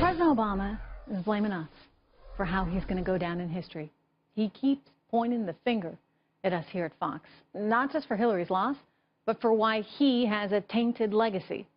President Obama is blaming us for how he's going to go down in history. He keeps pointing the finger at us here at Fox, not just for Hillary's loss, but for why he has a tainted legacy.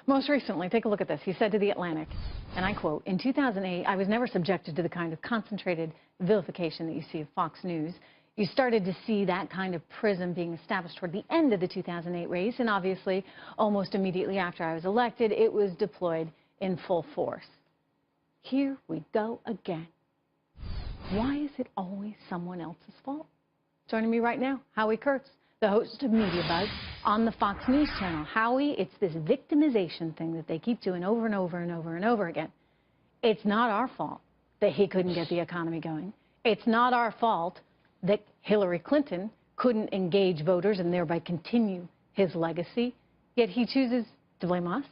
Most recently, take a look at this. He said to The Atlantic, and I quote, "In 2008, I was never subjected to the kind of concentrated vilification that you see of Fox News. You started to see that kind of prism being established toward the end of the 2008 race, and obviously, almost immediately after I was elected, it was deployed in full force." Here we go again. Why is it always someone else's fault? Joining me right now, Howie Kurtz, the host of Media Buzz on the Fox News channel. Howie, it's this victimization thing that they keep doing over and over and over and over again. It's not our fault that he couldn't get the economy going. It's not our fault that Hillary Clinton couldn't engage voters and thereby continue his legacy, yet he chooses to blame us.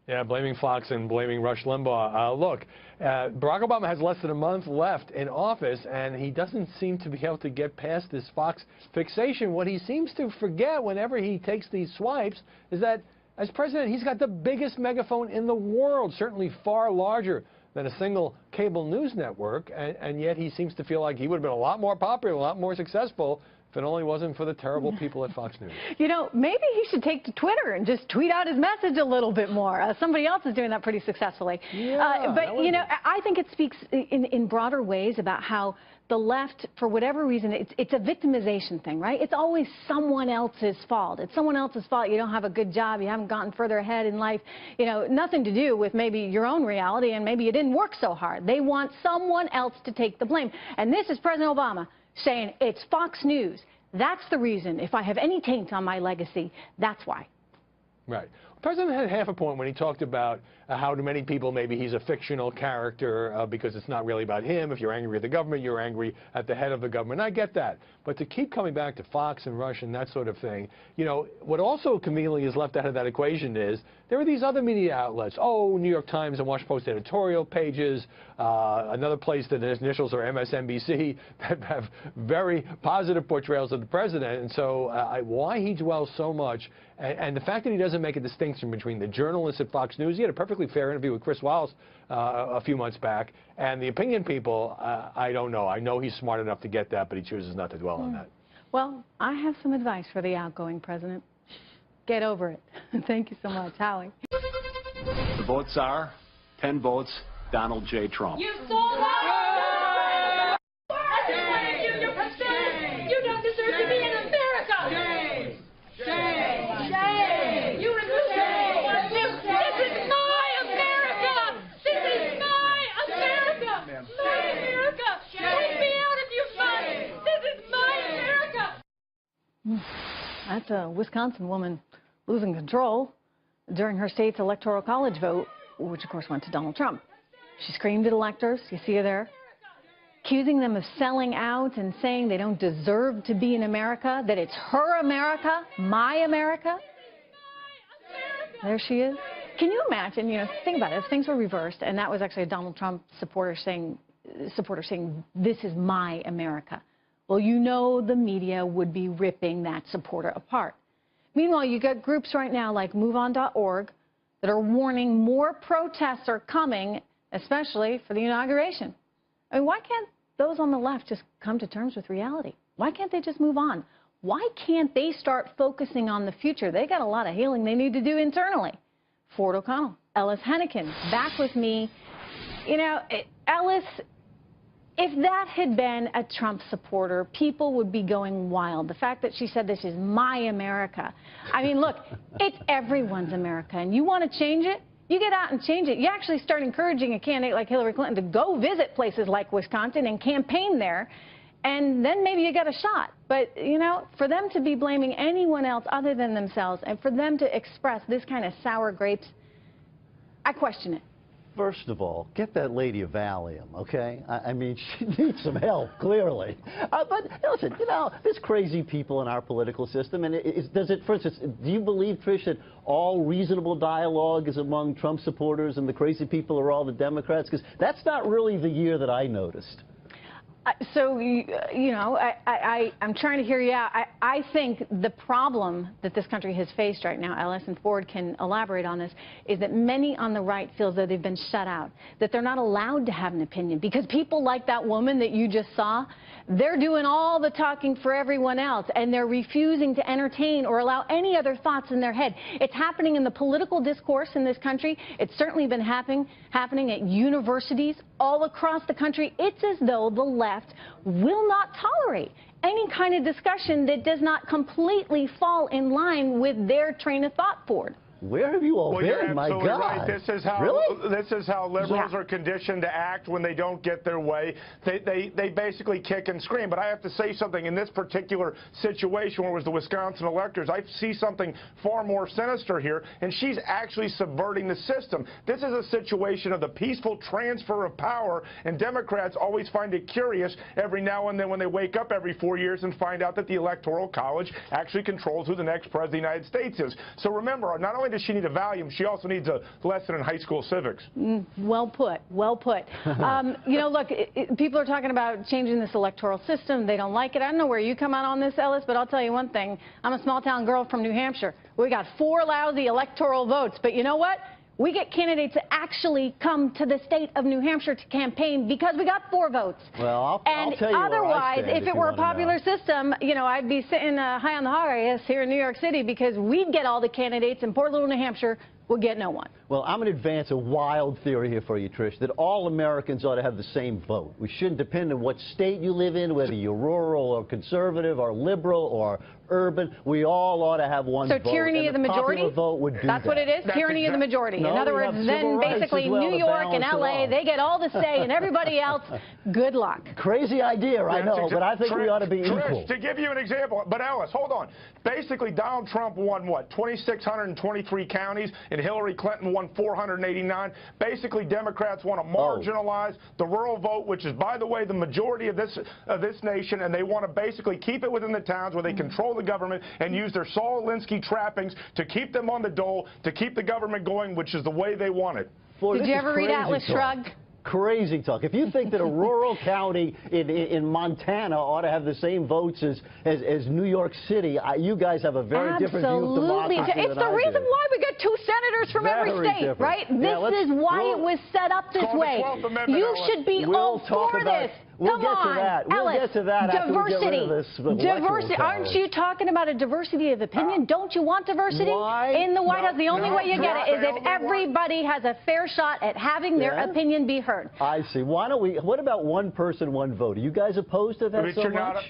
Yeah, blaming Fox and blaming Rush Limbaugh. Look, Barack Obama has less than a month left in office, and he doesn't seem to be able to get past this Fox fixation. What he seems to forget whenever he takes these swipes is that as president, he's got the biggest megaphone in the world, certainly far larger than a single cable news network, and yet he seems to feel like he would have been a lot more popular, a lot more successful if it only wasn't for the terrible people at Fox News. You know, maybe he should take to Twitter and just tweet out his message a little bit more. Somebody else is doing that pretty successfully. Yeah, but, you know, I think it speaks in broader ways about how the left, for whatever reason, it's a victimization thing, right? It's always someone else's fault. It's someone else's fault. You don't have a good job. You haven't gotten further ahead in life. You know, nothing to do with maybe your own reality, and maybe you didn't work so hard. They want someone else to take the blame. And this is President Obama saying it's Fox News. That's the reason. If I have any taint on my legacy, that's why. Right. The president had half a point when he talked about how to many people maybe he's a fictional character because it's not really about him. If you're angry at the government, you're angry at the head of the government. I get that. But to keep coming back to Fox and Rush and that sort of thing, you know, what also conveniently is left out of that equation is there are these other media outlets. Oh, New York Times and Washington Post editorial pages, another place that his initials are MSNBC that have very positive portrayals of the president. And so why he dwells so much, and the fact that he doesn't make a distinction between the journalists at Fox News. He had a perfectly fair interview with Chris Wallace a few months back, and the opinion people, I don't know. I know he's smart enough to get that, but he chooses not to dwell on that. Well, I have some advice for the outgoing president. Get over it. Thank you so much, Howie. The votes are 10 votes, Donald J. Trump. You sold out! You don't deserve to be in America! Shame! Shame! Shame! You and shame! This is my America! This is my America! My America! Take me out if you must! This is my America! That's a Wisconsin woman losing control during her state's electoral college vote, which of course went to Donald Trump. She screamed at electors, you see her there, accusing them of selling out and saying they don't deserve to be in America, that it's her America, my America. There she is. Can you imagine, you know, think about it, if things were reversed and that was actually a Donald Trump supporter saying this is my America. Well, you know the media would be ripping that supporter apart. Meanwhile, you got groups right now like MoveOn.org that are warning more protests are coming, especially for the inauguration. I mean, why can't those on the left just come to terms with reality? Why can't they just move on? Why can't they start focusing on the future? They got a lot of healing they need to do internally. Ford O'Connell, Ellis Hennigan, back with me. You know, Ellis, if that had been a Trump supporter, people would be going wild. The fact that she said this is my America. I mean, look, it's everyone's America, and you want to change it? You get out and change it. You actually start encouraging a candidate like Hillary Clinton to go visit places like Wisconsin and campaign there, and then maybe you get a shot. But, you know, for them to be blaming anyone else other than themselves and for them to express this kind of sour grapes, I question it. First of all, get that lady a Valium, okay? I mean, she needs some help, clearly. But listen, you know, there's crazy people in our political system, and does it, for instance, do you believe, Trish, that all reasonable dialogue is among Trump supporters and the crazy people are all the Democrats? Because that's not really the year that I noticed. So, I'm trying to hear you out. I think the problem that this country has faced right now, Ellis, and Ford can elaborate on this, is that many on the right feel as though they've been shut out, that they're not allowed to have an opinion, because people like that woman that you just saw, they're doing all the talking for everyone else, and they're refusing to entertain or allow any other thoughts in their head. It's happening in the political discourse in this country. It's certainly been happening at universities all across the country. It's as though the left will not tolerate any kind of discussion that does not completely fall in line with their train of thought, Ford. Where have you all Well, been? you're My absolutely God. right. This is how liberals are conditioned to act when they don't get their way. They basically kick and scream. But I have to say something. In this particular situation where it was the Wisconsin electors, I see something far more sinister here, and she's actually subverting the system. This is a situation of the peaceful transfer of power, and Democrats always find it curious every now and then when they wake up every 4 years and find out that the Electoral College actually controls who the next president of the United States is. So remember, not only does she need a Valium, she also needs a lesson in high school civics. Well put. Well put. Look, people are talking about changing this electoral system. They don't like it. I don't know where you come out on this, Ellis, but I'll tell you one thing. I'm a small-town girl from New Hampshire. We got 4 lousy electoral votes, but you know what? We get candidates that actually come to the state of New Hampshire to campaign because we got 4 votes. Well, I'll tell you otherwise, where I stand if it were a popular system, I'd be sitting high on the hog, I guess, here in New York City, because we'd get all the candidates, and poor little New Hampshire would get no one. Well, I'm going to advance a wild theory here for you, Trish, that all Americans ought to have the same vote. We shouldn't depend on what state you live in, whether you're rural or conservative or liberal or urban. We all ought to have one vote. So tyranny of the majority? Vote would do That's that. what it is? Tyranny of the majority. No, In other we words, have then civil rights basically as well New to York and balance it L.A., all. they get all the say, and everybody else, good luck. Crazy idea, I know, but I think we ought to be equal. To give you an example, but Ellis, hold on. Basically, Donald Trump won, what, 2,623 counties, and Hillary Clinton won 489. Basically, Democrats want to marginalize the rural vote, which is, by the way, the majority of this nation, and they want to basically keep it within the towns where they control the government and use their Saul Alinsky trappings to keep them on the dole, to keep the government going, which is the way they want it. Boy, Did you ever read Atlas Shrugged? Crazy talk. If you think that a rural county in Montana ought to have the same votes as New York City, you guys have a very different view of democracy than It's the reason why we got 2 senators from every state, different. right? This is why it was set up this way. You should be all for this. We'll get to that. We'll get to that after we get rid of this Diversity. Aren't you talking about a diversity of opinion? Don't you want diversity in the White House? The only way you get it is if everybody has a fair shot at having their opinion be heard. I see. Why don't we? What about one person, one vote? Are you guys opposed to that so much?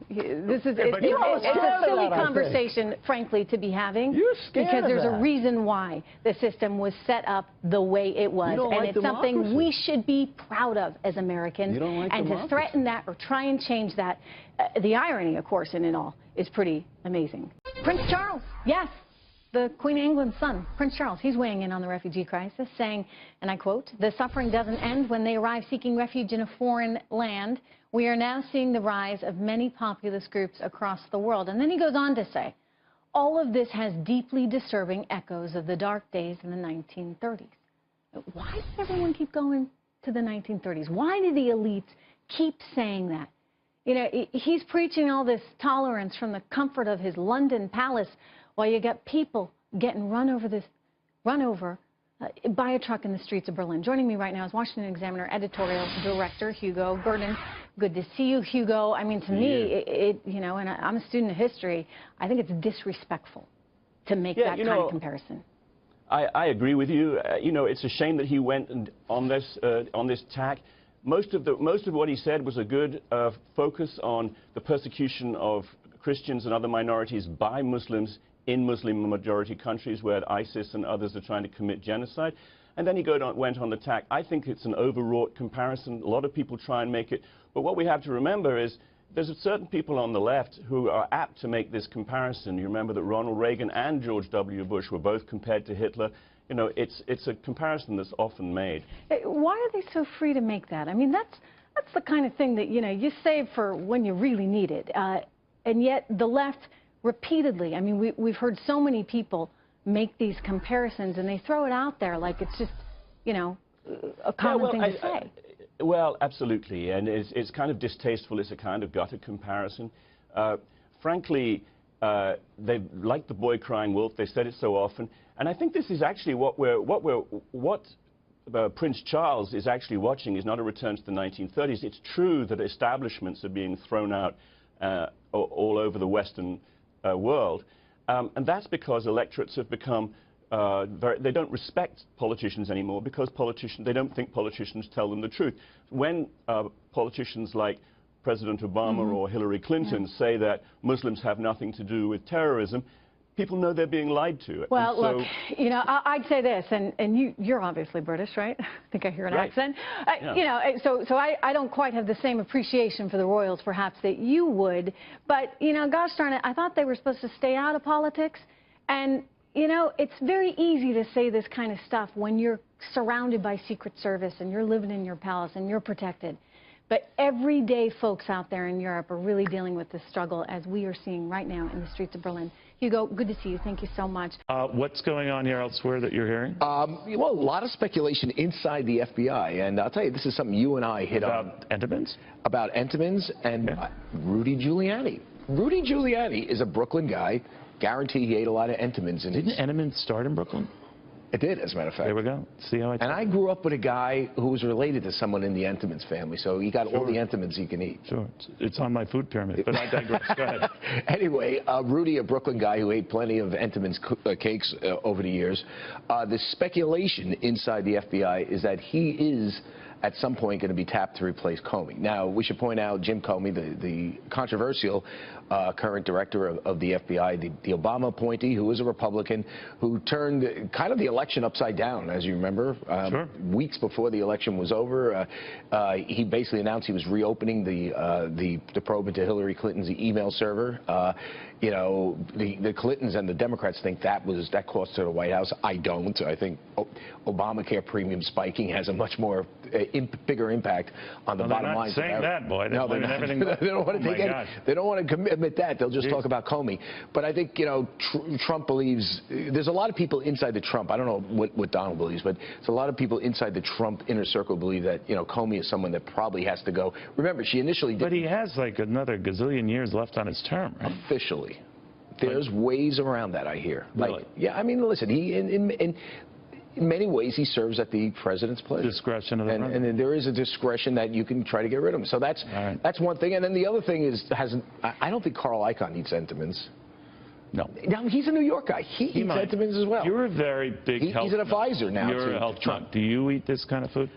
It's a silly conversation, frankly, to be having. You're scared because there's of a that. reason why the system was set up the way it was. And it's something we should be proud of as Americans. You don't like and democracy. to threaten that or try and change that, the irony, of course, in it all is pretty amazing. Prince Charles, yes. The Queen of England's son, Prince Charles, he's weighing in on the refugee crisis, saying, and I quote, "The suffering doesn't end when they arrive seeking refuge in a foreign land. We are now seeing the rise of many populist groups across the world." And then he goes on to say, all of this has deeply disturbing echoes of the dark days in the 1930s. Why does everyone keep going to the 1930s? Why do the elites keep saying that? He's preaching all this tolerance from the comfort of his London palace, while you got people getting run over by a truck in the streets of Berlin. Joining me right now is Washington Examiner editorial director Hugo Gurdon. Good to see you, Hugo. I mean, to me, and I'm a student of history, I think it's disrespectful to make that kind of comparison. I agree with you. It's a shame that he went on this tack. Most of what he said was a good focus on the persecution of Christians and other minorities by Muslims in Muslim-majority countries where ISIS and others are trying to commit genocide. And then he went on the tack. I think it's an overwrought comparison. A lot of people try and make it. But what we have to remember is there's certain people on the left who are apt to make this comparison. You remember that Ronald Reagan and George W. Bush were both compared to Hitler. It's a comparison that's often made. Why are they so free to make that? I mean, that's the kind of thing that, you save for when you really need it. And yet the left repeatedly, I mean, we've heard so many people make these comparisons, and they throw it out there like it's just, a common thing to say. Well, absolutely, and it's kind of distasteful. It's a kind of gutter comparison. Frankly, they like the boy crying wolf. They said it so often, and I think this is actually what Prince Charles is actually watching is not a return to the 1930s. It's true that establishments are being thrown out all over the Western world, and that's because electorates have become they don't respect politicians anymore because they don't think politicians tell them the truth. When politicians like President Obama or Hillary Clinton say that Muslims have nothing to do with terrorism, people know they're being lied to. Well, look, you know, I'd say this, and you're obviously British, right? I think I hear an accent. Yeah. You know, so I don't quite have the same appreciation for the royals, perhaps, that you would. But, you know, gosh darn it, I thought they were supposed to stay out of politics. And, you know, it's very easy to say this kind of stuff when you're surrounded by Secret Service and you're living in your palace and you're protected. But everyday folks out there in Europe are really dealing with this struggle, as we are seeing right now in the streets of Berlin. Hugo, good to see you. Thank you so much. What's going on here elsewhere that you're hearing? Well, a lot of speculation inside the FBI, and I'll tell you, this is something you and I hit on. About Entenmann's? About Entenmann's and Rudy Giuliani. Rudy Giuliani is a Brooklyn guy. Guarantee he ate a lot of Entenmann's. Didn't Entenmann's start in Brooklyn? It did, as a matter of fact. There we go. See how I And I grew up with a guy who was related to someone in the Entenmann's family, so he got all the Entenmann's he can eat. Sure. It's on my food pyramid, but I digress. Go ahead. Anyway, Rudy, a Brooklyn guy who ate plenty of Entenmann's cakes over the years. The speculation inside the FBI is that he is at some point going to be tapped to replace Comey. Now, we should point out Jim Comey, the controversial current director of the FBI, the Obama appointee, who is a Republican, who turned kind of the election upside down, as you remember. Weeks before the election was over, he basically announced he was reopening the probe into Hillary Clinton's email server. You know, the Clintons and the Democrats think that cost to the White House. I don't. I think Obamacare premium spiking has a much more bigger impact on the bottom line. They're not saying that, boy. No, they're not. Everything They don't want to take any. They don't want to admit that. They'll just talk about Comey. But I think, you know, Trump believes. There's a lot of people inside the Trump. I don't know what Donald believes, but there's a lot of people inside the Trump inner circle believe that, you know, Comey is someone that probably has to go. Remember, she initially did. But he has like another gazillion years left on his term, right? Officially. There's ways around that, I hear. Really? Like, yeah, I mean, listen, he in many ways he serves at the president's pleasure. Discretion of the president. And there is a discretion that you can try to get rid of him. So that's one thing. And then the other thing is, I don't think Carl Icahn eats Entenmann's. No. Now, he's a New York guy. He eats Entenmann's as well. You're a very big health He's an advisor now. You're a health nut. Do you eat this kind of food?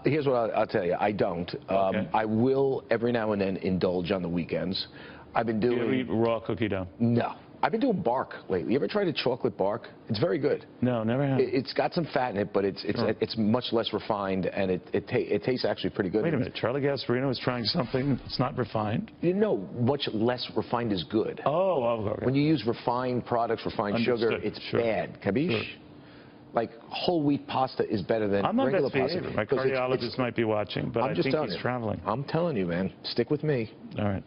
Here's what I'll tell you. I don't. Okay. I will every now and then indulge on the weekends. I've been doing. Do you eat raw cookie dough? No. I've been doing bark lately. You ever tried a chocolate bark? It's very good. No, never have. It's got some fat in it, but it's much less refined, and it tastes actually pretty good. Wait a minute. Charlie Gasparino is trying something that's not refined? You know, much less refined is good. Oh, okay. When you use refined products, refined sugar, it's bad. Capiche? Sure. Like whole wheat pasta is better than regular pasta. My cardiologist might be watching, but I think he's traveling. I'm telling you, man. Stick with me. All right.